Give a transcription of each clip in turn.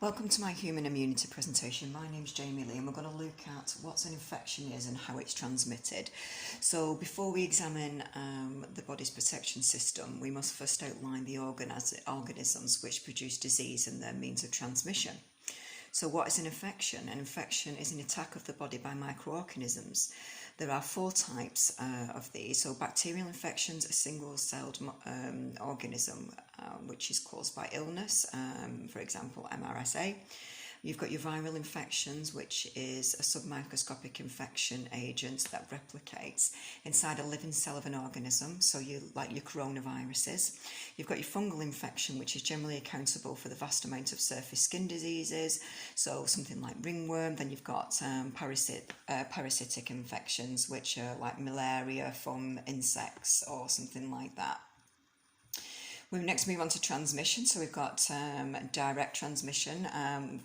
Welcome to my human immunity presentation. My name's Jamie Lee and we're going to look at what an infection is and how it's transmitted. So before we examine the body's protection system, we must first outline the organisms which produce disease and their means of transmission. So what is an infection? An infection is an attack of the body by microorganisms. There are four types of these. So bacterial infections, a single-celled organism which is caused by illness, for example MRSA. You've got your viral infections, which is a submicroscopic infection agent that replicates inside a living cell of an organism, so like your coronaviruses. You've got your fungal infection, which is generally accountable for the vast amount of surface skin diseases, so something like ringworm. Then you've got parasitic infections, which are like malaria from insects or something like that. We next move on to transmission. So we've got direct transmission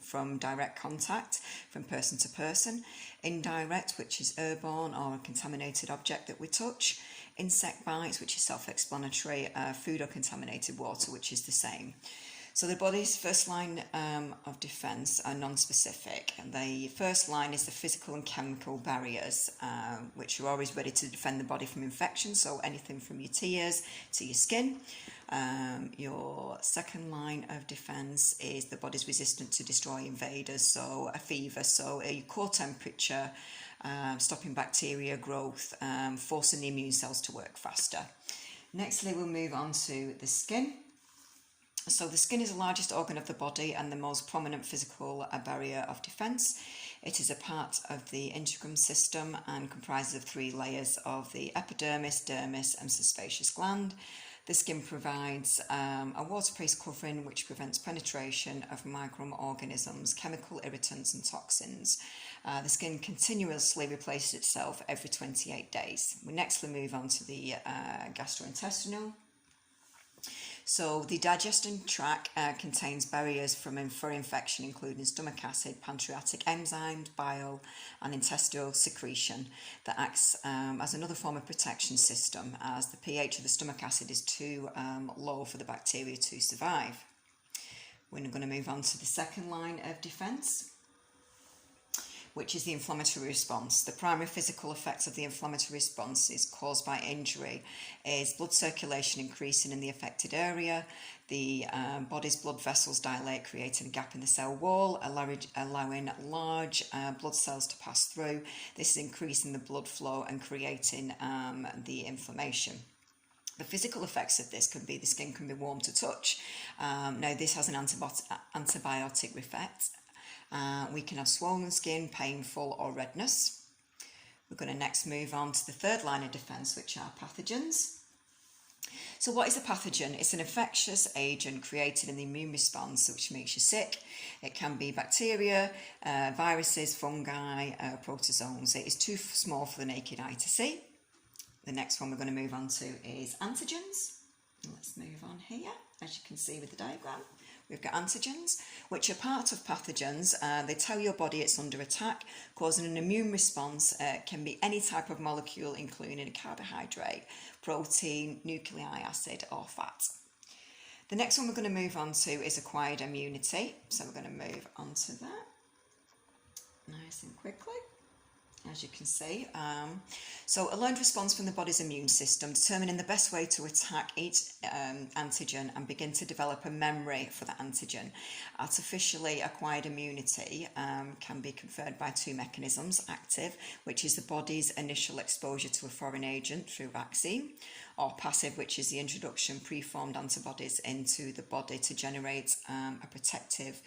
from direct contact from person to person. Indirect, which is airborne or a contaminated object that we touch. Insect bites, which is self-explanatory. Food or contaminated water, which is the same. So the body's first line of defence are non-specific. The first line is the physical and chemical barriers, which are always ready to defend the body from infection, so anything from your tears to your skin. Your second line of defence is the body's resistant to destroy invaders, so a fever, so a core temperature, stopping bacteria growth, forcing the immune cells to work faster. Nextly, we'll move on to the skin. So the skin is the largest organ of the body and the most prominent physical barrier of defence. It is a part of the integrum system and comprises of three layers of the epidermis, dermis and sebaceous gland. The skin provides a waterproof covering which prevents penetration of microorganisms, chemical irritants and toxins. The skin continuously replaces itself every 28 days. We nextly move on to the gastrointestinal. So the digestion tract contains barriers for infection, including stomach acid, pancreatic enzymes, bile and intestinal secretion that acts as another form of protection system, as the pH of the stomach acid is too low for the bacteria to survive. We're going to move on to the second line of defence, which is the inflammatory response. The primary physical effects of the inflammatory response is caused by injury is blood circulation increasing in the affected area. The body's blood vessels dilate, creating a gap in the cell wall, allowing large blood cells to pass through. This is increasing the blood flow and creating the inflammation. The physical effects of this could be the skin can be warm to touch. Now this has an antibiotic effect. We can have swollen skin, painful or redness. We're going to next move on to the third line of defence, which are pathogens. So what is a pathogen? It's an infectious agent created in the immune response which makes you sick. It can be bacteria, viruses, fungi, protozoans. It is too small for the naked eye to see. The next one we're going to move on to is antigens. Let's move on here. As you can see with the diagram, we've got antigens, which are part of pathogens. They tell your body it's under attack, causing an immune response. It can be any type of molecule, including a carbohydrate, protein, nucleic acid or fat. The next one we're going to move on to is acquired immunity. So we're going to move on to that nice and quickly. As you can see, so a learned response from the body's immune system, determining the best way to attack each antigen and begin to develop a memory for the antigen. Artificially acquired immunity can be conferred by two mechanisms: active, which is the body's initial exposure to a foreign agent through vaccine, or passive, which is the introduction of preformed antibodies into the body to generate a protective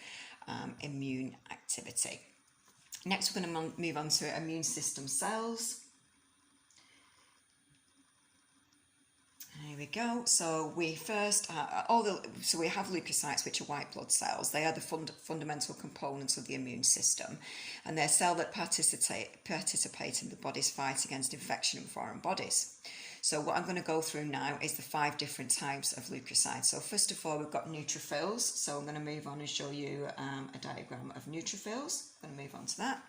immune activity. Next, we're going to move on to immune system cells. Here we go. So we first we have leukocytes, which are white blood cells. They are the fundamental components of the immune system, and they're cells that participate in the body's fight against infection and foreign bodies. So what I'm going to go through now is the 5 different types of leukocytes. So first of all, we've got neutrophils. So I'm going to move on and show you a diagram of neutrophils. I'm going to move on to that.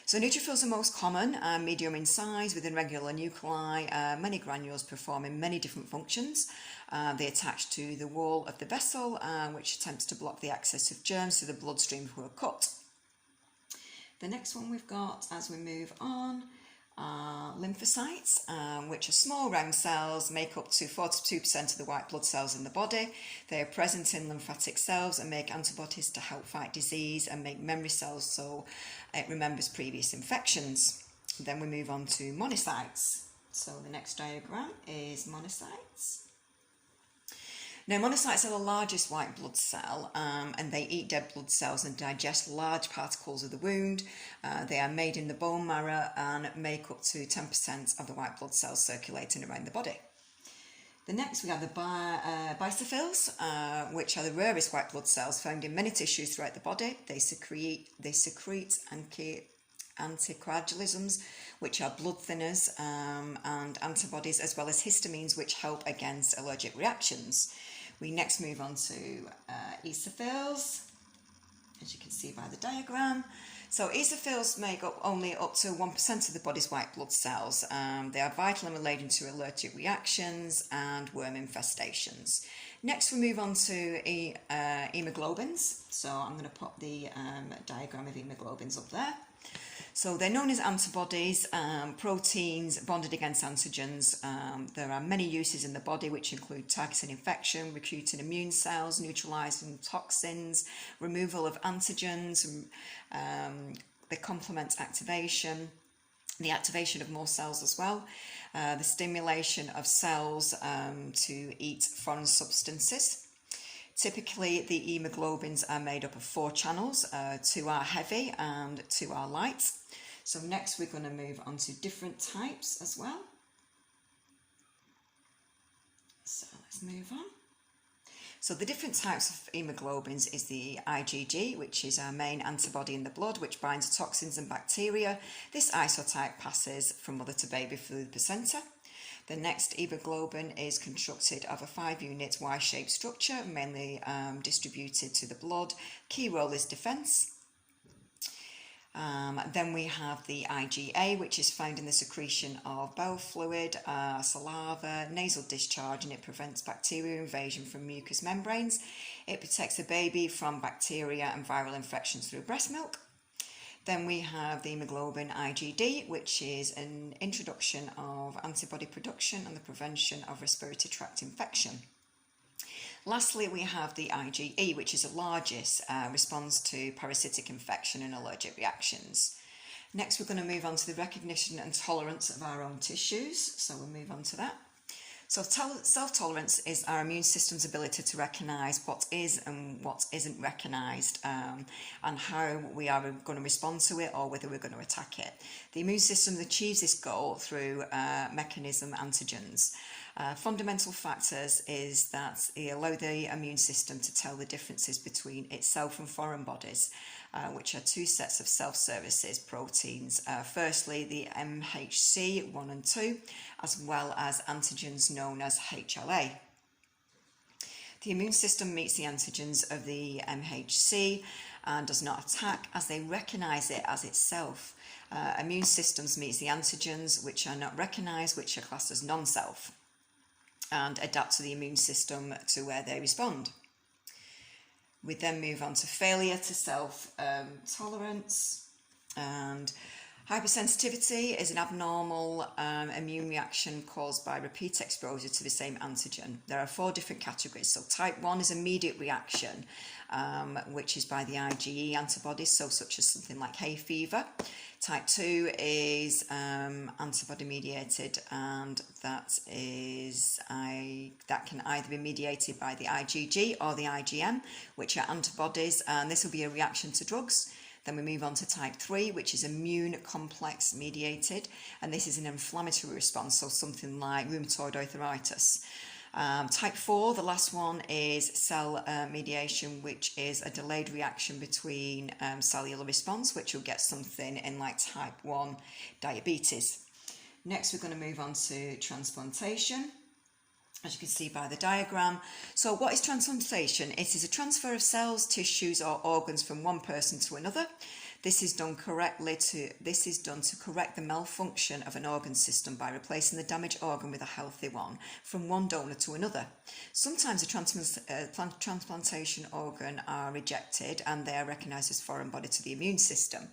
So neutrophils are most common, medium in size with irregular nuclei, many granules performing many different functions. They attach to the wall of the vessel, which attempts to block the access of germs to the bloodstream through a cut. The next one we've got as we move on are lymphocytes, which are small round cells, make up to 42% of the white blood cells in the body. They are present in lymphatic cells and make antibodies to help fight disease and make memory cells so it remembers previous infections. Then we move on to monocytes. So the next diagram is monocytes. Now, monocytes are the largest white blood cell and they eat dead blood cells and digest large particles of the wound. They are made in the bone marrow and make up to 10% of the white blood cells circulating around the body. The next we have the basophils, which are the rarest white blood cells found in many tissues throughout the body. They secrete anticoagulisms, which are blood thinners and antibodies, as well as histamines, which help against allergic reactions. We next move on to eosinophils, as you can see by the diagram. So eosinophils make up only up to 1% of the body's white blood cells. They are vital in relating to allergic reactions and worm infestations. Next we move on to hemoglobins. So I'm going to pop the diagram of hemoglobins up there. So they're known as antibodies, proteins bonded against antigens. There are many uses in the body, which include targeting infection, recruiting immune cells, neutralising toxins, removal of antigens, the complement activation, the activation of more cells as well, the stimulation of cells to eat foreign substances. Typically, the hemoglobins are made up of 4 channels. 2 are heavy and 2 are light. So next we're going to move on to different types as well. So let's move on. So the different types of hemoglobins is the IgG, which is our main antibody in the blood, which binds toxins and bacteria. This isotype passes from mother to baby through the placenta. The next hemoglobin is constructed of a 5-unit Y-shaped structure, mainly distributed to the blood. Key role is defence. Then we have the IgA, which is found in the secretion of bowel fluid, saliva, nasal discharge, and it prevents bacterial invasion from mucous membranes. It protects the baby from bacteria and viral infections through breast milk. Then we have the hemoglobin IgD, which is an introduction of antibody production and the prevention of respiratory tract infection. Lastly, we have the IgE, which is the largest, responds to parasitic infection and allergic reactions. Next, we're going to move on to the recognition and tolerance of our own tissues. So we'll move on to that. So self-tolerance is our immune system's ability to recognise what is and what isn't recognised and how we are going to respond to it or whether we're going to attack it. The immune system achieves this goal through mechanism antigens. Fundamental factors is that they allow the immune system to tell the differences between itself and foreign bodies, which are 2 sets of self-services proteins. Firstly, the MHC 1 and 2, as well as antigens known as HLA. The immune system meets the antigens of the MHC and does not attack as they recognise it as itself. Immune systems meets the antigens which are not recognised, which are classed as non-self, and adapt to the immune system to where they respond. We then move on to failure to self-tolerance, and hypersensitivity is an abnormal immune reaction caused by repeat exposure to the same antigen. There are 4 different categories. So type 1 is immediate reaction, which is by the IgE antibodies, so such as something like hay fever. Type 2 is antibody mediated, and that can either be mediated by the IgG or the IgM, which are antibodies, and this will be a reaction to drugs. Then we move on to type 3, which is immune complex mediated, and this is an inflammatory response, so something like rheumatoid arthritis. Type 4, the last one, is cell mediation, which is a delayed reaction between cellular response, which will get something in like type 1 diabetes. Next, we're going to move on to transplantation. as you can see by the diagram. So what is transplantation? It is a transfer of cells, tissues or organs from one person to another. This is done to correct the malfunction of an organ system by replacing the damaged organ with a healthy one from one donor to another. Sometimes a transplantation organ are rejected and they are recognised as foreign body to the immune system.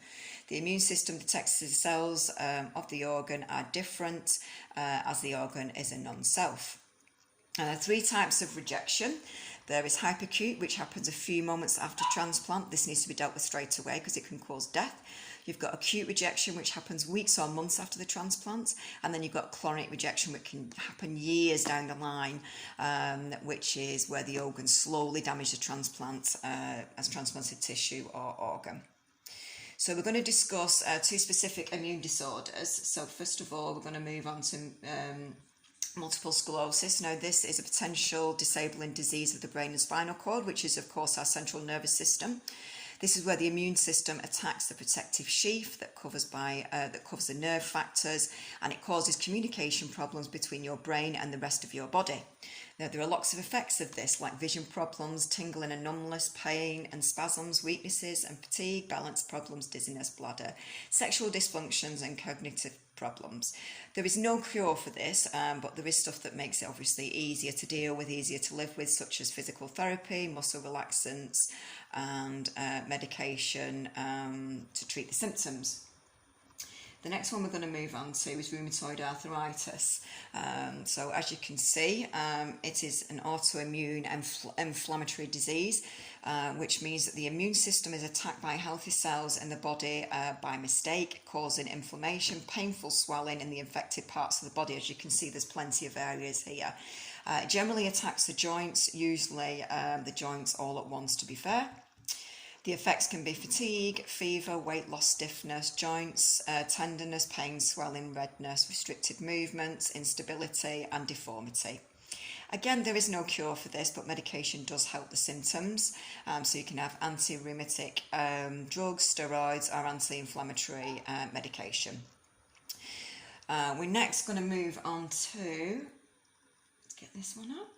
The immune system detects the cells of the organ are different as the organ is a non-self. There are 3 types of rejection. There is hyperacute, which happens a few moments after transplant. This needs to be dealt with straight away because it can cause death. You've got acute rejection, which happens weeks or months after the transplant. And then you've got chronic rejection, which can happen years down the line, which is where the organ slowly damages the transplant as transplanted tissue or organ. So we're going to discuss 2 specific immune disorders. So first of all, we're going to move on to multiple sclerosis. Now, this is a potential disabling disease of the brain and spinal cord, which is of course our central nervous system. This is where the immune system attacks the protective sheath that covers the nerve factors, and it causes communication problems between your brain and the rest of your body. Now, there are lots of effects of this, like vision problems, tingling and numbness, pain and spasms, weaknesses and fatigue, balance problems, dizziness, bladder, sexual dysfunctions and cognitive problems. There is no cure for this, but there is stuff that makes it obviously easier to deal with, easier to live with, such as physical therapy, muscle relaxants and medication to treat the symptoms. The next one we're going to move on to is rheumatoid arthritis. So as you can see, it is an autoimmune inflammatory disease, which means that the immune system is attacked by healthy cells in the body by mistake, causing inflammation, painful swelling in the infected parts of the body. As you can see, there's plenty of areas here. It generally attacks the joints, usually the joints all at once, to be fair. The effects can be fatigue, fever, weight loss, stiffness, joints, tenderness, pain, swelling, redness, restricted movements, instability and deformity. Again, there is no cure for this, but medication does help the symptoms. So you can have anti-rheumatic drugs, steroids or anti-inflammatory medication. We're next going to move on to, let's get this one up.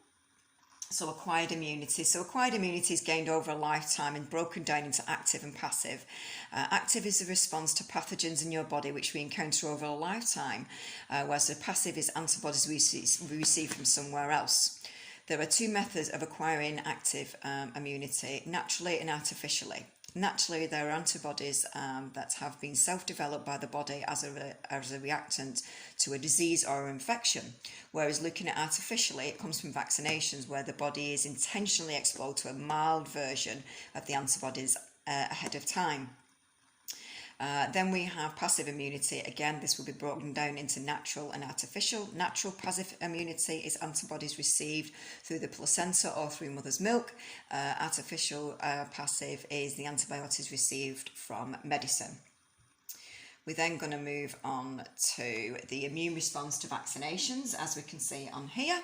So acquired immunity. So acquired immunity is gained over a lifetime and broken down into active and passive. Active is a response to pathogens in your body which we encounter over a lifetime, whereas the passive is antibodies we receive from somewhere else. There are 2 methods of acquiring active immunity, naturally and artificially. Naturally, there are antibodies that have been self-developed by the body as a reactant to a disease or infection, whereas looking at artificially, it comes from vaccinations where the body is intentionally exposed to a mild version of the antibodies ahead of time. Then we have passive immunity. Again, this will be broken down into natural and artificial. Natural passive immunity is antibodies received through the placenta or through mother's milk. Artificial passive is the antibiotics received from medicine. We're then going to move on to the immune response to vaccinations, as we can see on here.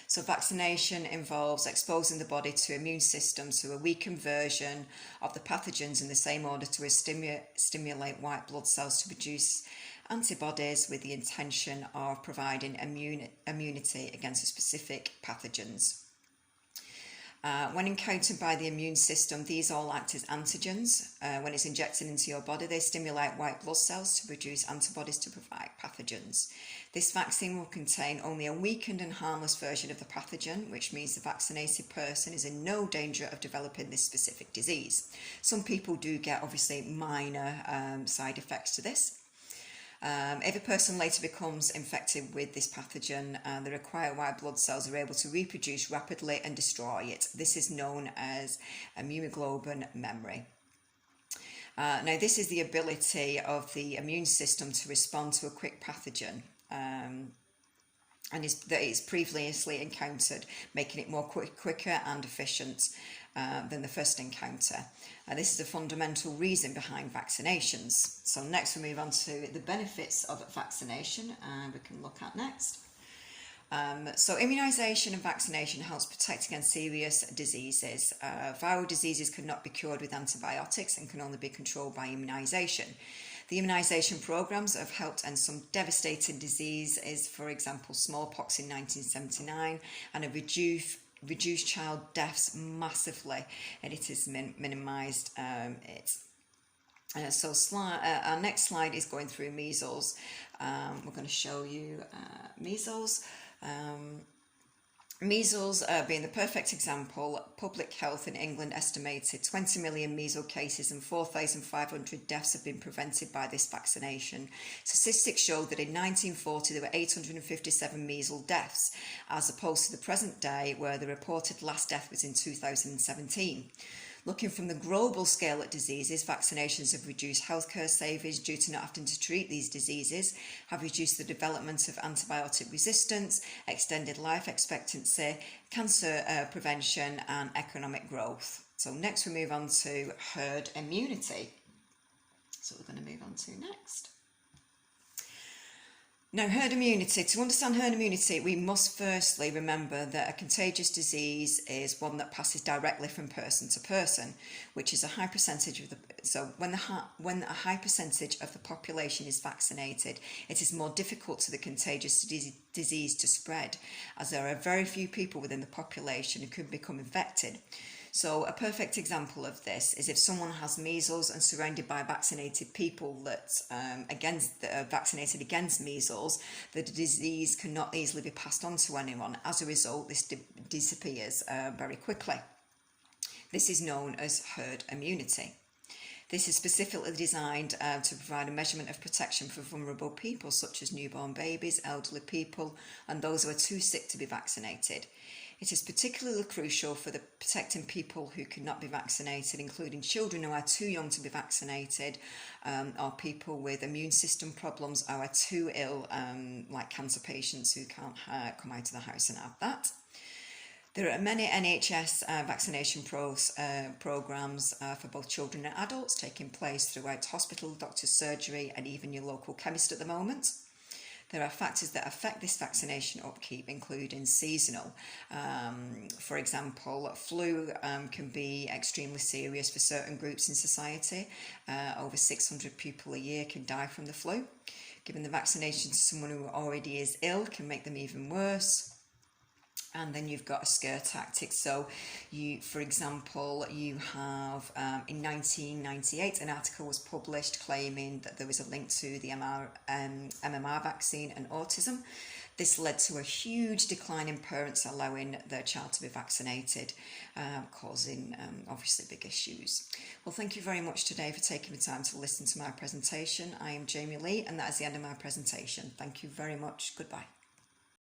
So vaccination involves exposing the body to immune systems to a weakened version of the pathogens in the same order to stimulate white blood cells to produce antibodies with the intention of providing immunity against specific pathogens. When encountered by the immune system, these all act as antigens. When it's injected into your body, they stimulate white blood cells to produce antibodies to provide pathogens. This vaccine will contain only a weakened and harmless version of the pathogen, which means the vaccinated person is in no danger of developing this specific disease. Some people do get obviously minor side effects to this. If a person later becomes infected with this pathogen, the required white blood cells are able to reproduce rapidly and destroy it. This is known as immunoglobulin memory. Now, this is the ability of the immune system to respond to a quick pathogen and that it's previously encountered, making it more quicker and efficient than the first encounter. This is a fundamental reason behind vaccinations. So next we move on to the benefits of vaccination, and we can look at next. So immunisation and vaccination helps protect against serious diseases. Viral diseases cannot be cured with antibiotics and can only be controlled by immunisation. The immunisation programmes have helped end some devastating diseases, for example smallpox in 1979, and have reduced child deaths massively, and it has minimised it. Our next slide is going through measles. We're going to show you measles. Measles being the perfect example, Public Health in England estimated 20 million measles cases and 4,500 deaths have been prevented by this vaccination. Statistics show that in 1940 there were 857 measles deaths, as opposed to the present day where the reported last death was in 2017. Looking from the global scale at diseases, vaccinations have reduced healthcare savings due to not having to treat these diseases, have reduced the development of antibiotic resistance, extended life expectancy, cancer prevention and economic growth. So next we move on to herd immunity. So we're going to move on to next. Now, herd immunity. To understand herd immunity, we must firstly remember that a contagious disease is one that passes directly from person to person, which is a high percentage of the. So, when a high percentage of the population is vaccinated, it is more difficult for the contagious disease to spread, as there are very few people within the population who could become infected. So a perfect example of this is if someone has measles and surrounded by vaccinated people that are vaccinated against measles, the disease cannot easily be passed on to anyone. As a result, this disappears very quickly. This is known as herd immunity. This is specifically designed to provide a measurement of protection for vulnerable people such as newborn babies, elderly people and those who are too sick to be vaccinated. It is particularly crucial for protecting people who cannot be vaccinated, including children who are too young to be vaccinated, or people with immune system problems or are too ill, like cancer patients who can't come out of the house and have that. There are many NHS vaccination programmes for both children and adults taking place throughout hospital, doctor's surgery and even your local chemist at the moment. There are factors that affect this vaccination upkeep, including seasonal. For example, flu can be extremely serious for certain groups in society. Over 600 people a year can die from the flu. Giving the vaccination to someone who already is ill can make them even worse. And then you've got a scare tactic. So for example, you have in 1998 an article was published claiming that there was a link to the MMR vaccine and autism. This led to a huge decline in parents allowing their child to be vaccinated, causing obviously big issues. Well, thank you very much today for taking the time to listen to my presentation. I am Jamie Lee, and that is the end of my presentation. Thank you very much. Goodbye.